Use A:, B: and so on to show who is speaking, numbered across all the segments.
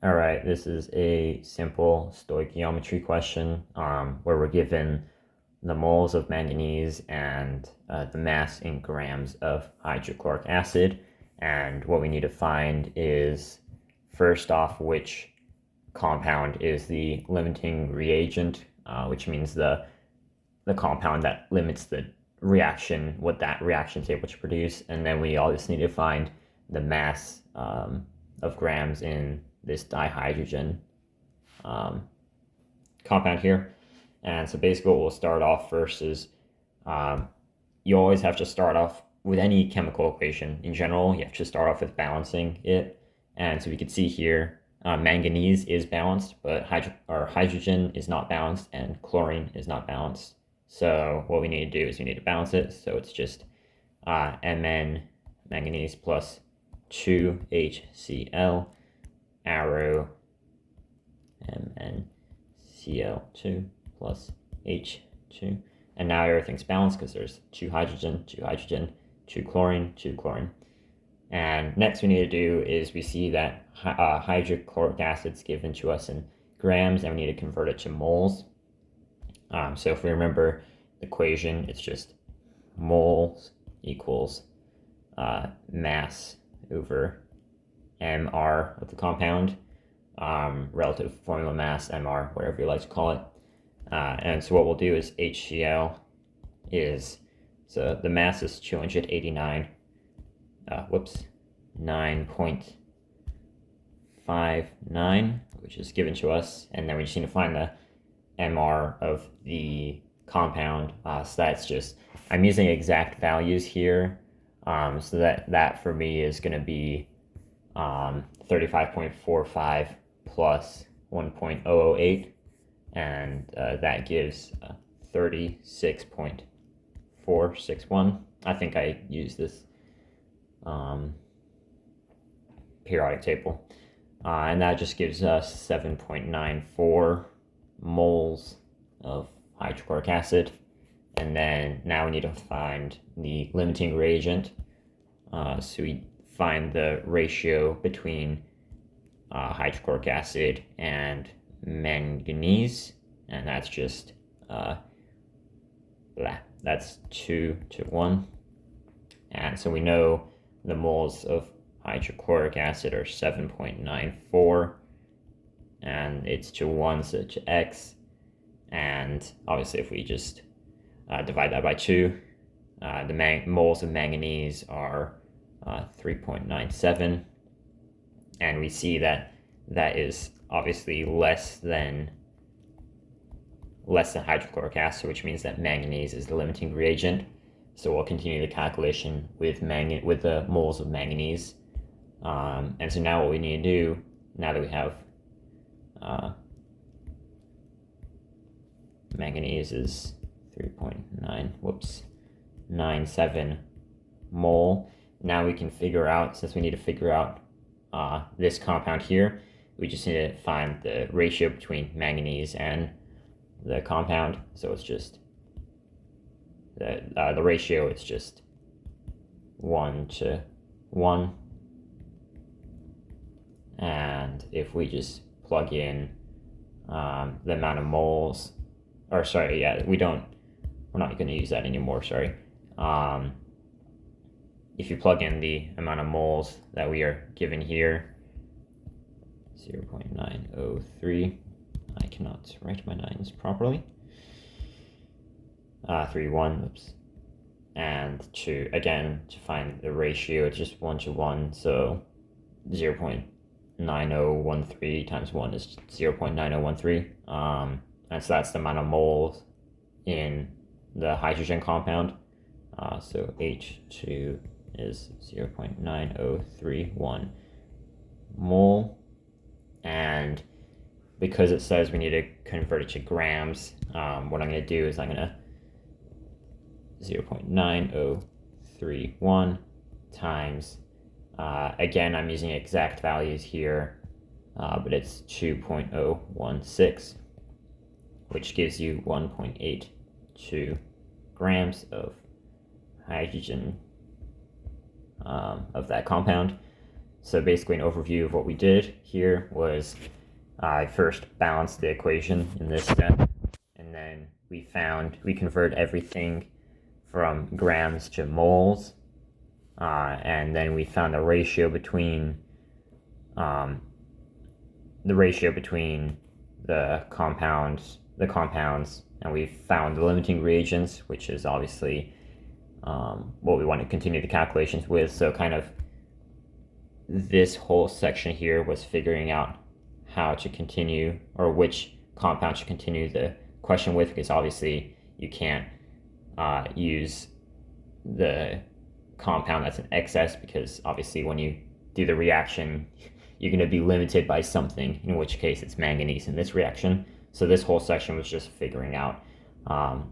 A: All right, this is a simple stoichiometry question where we're given the moles of manganese and the mass in grams of hydrochloric acid. And what we need to find is, first off, which compound is the limiting reagent, which means the compound that limits the reaction, what that reaction is able to produce. And then we always need to find the mass of grams in this dihydrogen compound here. And so basically what we'll start off first is you always have to start off with any chemical equation. In general, you have to start off with balancing it. And so we can see here, manganese is balanced, but hydrogen is not balanced and chlorine is not balanced. So what we need to do is we need to balance it. So it's just Mn manganese plus 2HCl arrow MnCl2 plus H2. And now everything's balanced because there's 2 hydrogen, 2 chlorine, 2 chlorine. And next we need to do is we see that hydrochloric acid is given to us in grams, and we need to convert it to moles. So if we remember the equation, it's just moles equals mass over mR of the compound, relative formula mass, MR, whatever you like to call it. And so what we'll do is HCl is, so the mass is 289, 9.59, which is given to us. And then we just need to find the MR of the compound. So that's just, I'm using exact values here. So that for me is going to be 35.45 plus 1.008, and that gives 36.461. I think I used this periodic table, and that just gives us 7.94 moles of hydrochloric acid. And then now we need to find the limiting reagent. So we find the ratio between hydrochloric acid and manganese, and that's just that's 2 to 1. And so we know the moles of hydrochloric acid are 7.94, and it's to 1, so to x. And obviously if we just divide that by 2, the moles of manganese are 3.97, and we see that is obviously less than hydrochloric acid, which means that manganese is the limiting reagent. So we'll continue the calculation with the moles of manganese. And so now what we need to do, now that we have manganese is 3.97 mole. Now we can figure out, since we need to figure out this compound here, we just need to find the ratio between manganese and the compound. So it's just the ratio is just 1 to 1. And if we just plug in the amount of moles, or sorry, yeah, we're not going to use that anymore, sorry. If you plug in the amount of moles that we are given here, 0.903, I cannot write my 9s properly, 31, oops, and to find the ratio, it's just 1 to 1, so 0.9013 times 1 is 0.9013, and so that's the amount of moles in the hydrogen compound. So H2 is 0.9031 mole, and because it says we need to convert it to grams, what I'm going to do is I'm going to 0.9031 times, again I'm using exact values here, but it's 2.016, which gives you 1.82 grams of hydrogen of that compound. So basically an overview of what we did here was I first balanced the equation in this step, and then we convert everything from grams to moles, and then we found the ratio between the compounds, and we found the limiting reagents, which is obviously what we want to continue the calculations with. So kind of this whole section here was figuring out how to continue, or which compound to continue the question with, because obviously you can't use the compound that's an excess, because obviously when you do the reaction you're going to be limited by something, in which case it's manganese in this reaction. So this whole section was just figuring out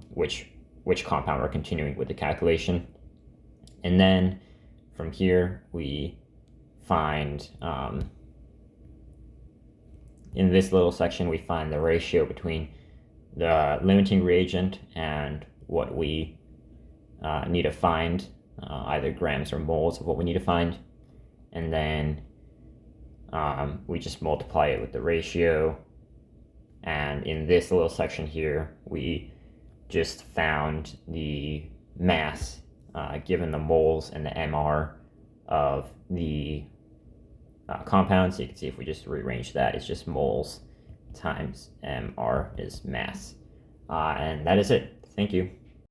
A: which compound we're continuing with the calculation. And then from here we find, in this little section, we find the ratio between the limiting reagent and what we need to find, either grams or moles of what we need to find. And then we just multiply it with the ratio. And in this little section here, we just found the mass given the moles and the MR of the compound. So you can see if we just rearrange that, it's just moles times MR is mass. And that is it. Thank you.